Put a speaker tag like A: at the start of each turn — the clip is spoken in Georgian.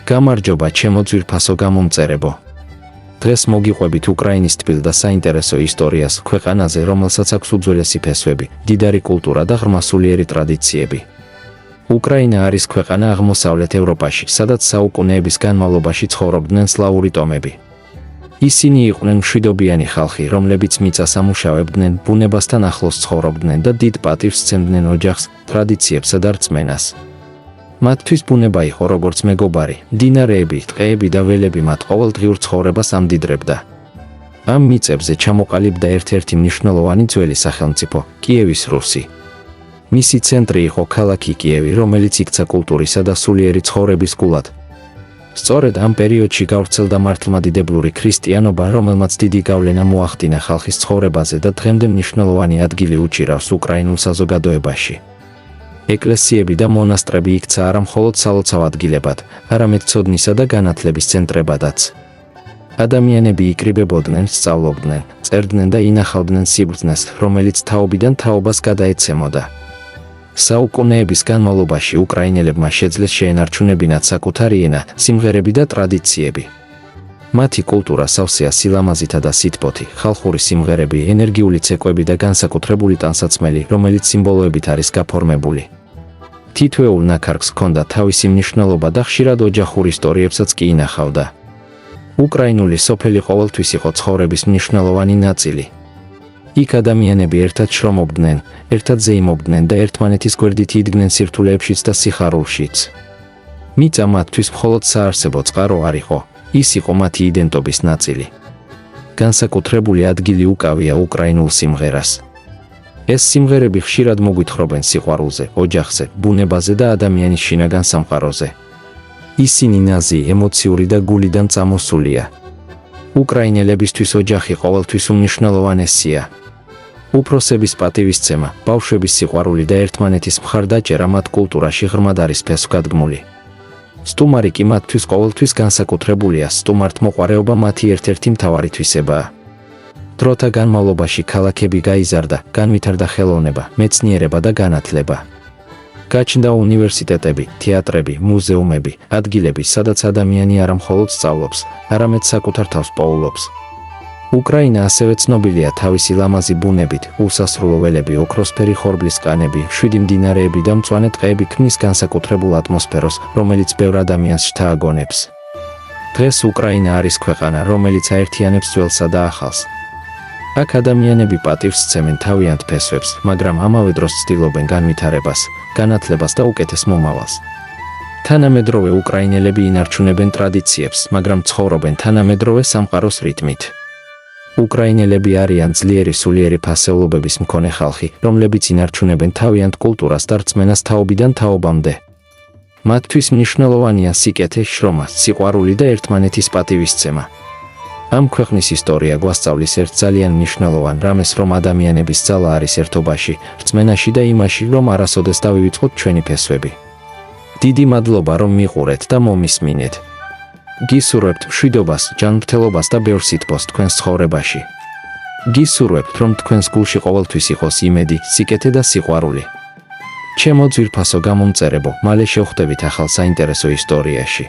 A: გამარჯობა ჩემო ძვირფასო გამომწერებო. დღეს მოგიყვებით უკრაინის თბილ და საინტერესო ისტორიას, ქვეყანაზე, რომელსაც აქვს უძველესი ფესვები, მდიდარი კულტურა და ღრმა სულიერი ტრადიციები. უკრაინა არის ქვეყანა აღმოსავლეთ ევროპაში, სადაც საუკუნეების განმავლობაში ცხოვრობდნენ სლავური ტომები. ისინი იყვნენ მშვიდობიანი ხალხი, რომლებიც მიწას ამუშავებდნენ, ბუნებასთან ახლოს ცხოვრობდნენ და დიდ პატივს სცემდნენ ოჯახს, ტრადიციებსა და რწმენას. მათთვის ბუნება იყო როგორც მეგობარი, მდინარეები, ტყეები და ველები მათ ყოველდღიურ ცხოვრებას ამდიდრებდა. ამ მიწებზე ჩამოყალიბდა ერთ-ერთი მნიშვნელოვანი ძველი სახელმწიფო, კიევის რუსი. მისი ცენტრი იყო ქალაქი კიევი, რომელიც იქცა კულტურისა და სულიერი ცხოვრების გულად. სწორედ ამ პერიოდში გავრცელდა მართლმადიდებლური ქრისტიანობა, რომელმაც დიდი გავლენა მოახდინა ხალხის ცხოვრებაზე და დღემდე მნიშვნელოვანი ადგილი უჭირავს უკრაინულ საზოგადოებაში. ეკლესიები და მონასტრები იქცა არა მხოლოდ სალოცავ ადგილებად, არამედ ცოდნისა და განათლების ცენტრებადაც. ადამიანები იკრიბებოდნენ, სწავლობდნენ, წერდნენ და ინახავდნენ სიბრძნეს, რომელიც თაობიდან თაობას გადაეცემოდა. საუკუნეების განმავლობაში უკრაინელებმა შეძლეს შეენარჩუნებინათ საკუთარი ენა, სიმღერები და ტრადიციები. მათი კულტურა სავსეა სილამაზითა და სითბოთი, ხალხური სიმღერები, ენერგიული ცეკვები და განსაკუთრებული ტანსაცმელი, რომელიც სიმბოლოებით არის გაფორმებული. თითოეულ ნაქარგს ჰქონდა თავისი მნიშვნელობა და ხშირად ოჯახურ ისტორიებსაც კი ინახავდა. უკრაინული სოფელი ყოველთვის იყო ცხოვრების მნიშვნელოვანი ნაწილი. იქ ადამიანები ერთად შრომობდნენ, ერთად ზეიმობდნენ და ერთმანეთის გვერდით იდგნენ სირთულეებშიც და სიხარულშიც. მიწა მათთვის მხოლოდ საარსებო წყარო არ იყო, ის იყო მათი იდენტობის ნაწილი. განსაკუთრებული ადგილი უკავია უკრაინულ სიმღერას. ეს სიმღერები ხშირად მოგვითხრობენ სიყვარულზე, ოჯახზე, ბუნებაზე და ადამიანის შინაგან სამყაროზე. ისინი ნაზი, ემოციური და გულიდან წამოსულია. უკრაინელებისთვის ოჯახი ყოველთვის უმნიშვნელოვანესია. უფროსების პატივისცემა, ბავშვების სიყვარული და ერთმანეთის მხარდაჭერა მათ კულტურაში ღრმად არის ფესვგადგმული. სტუმარი კი მათთვის ყოველთვის განსაკუთრებულია, სტუმართმოყვარეობა მათი ერთ-ერთი მთავარი თვისებაა. დროთა განმავლობაში ქალაქები გაიზარდა, განვითარდა ხელოვნება, მეცნიერება და განათლება. გაჩნდა უნივერსიტეტები, თეატრები, მუზეუმები, ადგილები, სადაც ადამიანი არა მხოლოდ სწავლობს, არამედ საკუთარ თავს პოულობს. უკრაინა ასევე ცნობილია თავისი ლამაზი ბუნებით, უსასრულო ველები, ოქროსფერი ხორბლის კანები, 7 მდინარეები და მწვანე ტყეები ქმნის განსაკუთრებულ ატმოსფეროს, რომელიც ბევრ ადამიანს შთააგონებს. დღეს უკრაინა არის ქვეყანა, რომელიც აერთიანებს ძველსა და ახალს. აქ ადამიანები პატივს სცემენ თავიანთ ფესვებს, მაგრამ ამავე დროს ცდილობენ განვითარებას, განათლებას და უკეთეს მომავალს. თანამედროვე უკრაინელები ინარჩუნებენ ტრადიციებს, მაგრამ ცხოვრობენ თანამედროვე სამყაროს რიტმით. უკრაინელები არიან ძლიერი სულიერი ფასეულობების მქონე ხალხი, რომლებიც ინარჩუნებენ თავიანთ კულტურას და რწმენას თაობიდან თაობამდე. მათთვის მნიშვნელოვანია სიკეთე, შრომა, სიყვარული და ერთმანეთის პატივისცემა. ამ ქვეყნის ისტორია გვასწავლის ერთ ძალიან მნიშვნელოვან რამეს, რომ ადამიანების ძალა არის ერთობაში, რწმენაში და იმაში, რომ არასოდეს დავივიწყოთ ჩვენი ფესვები. დიდი მადლობა, რომ მიყურეთ და მომისმინეთ. გისურვებთ მშვიდობას, ჯანმრთელობას და ბევრ სითბოს თქვენს ცხოვრებაში. გისურვებთ, რომ თქვენს გულში ყოველთვის იყოს იმედი, სიკეთე და სიყვარული. ჩემო ძვირფასო გამომწერებო, მალე შევხვდებით ახალ საინტერესო ისტორიაში.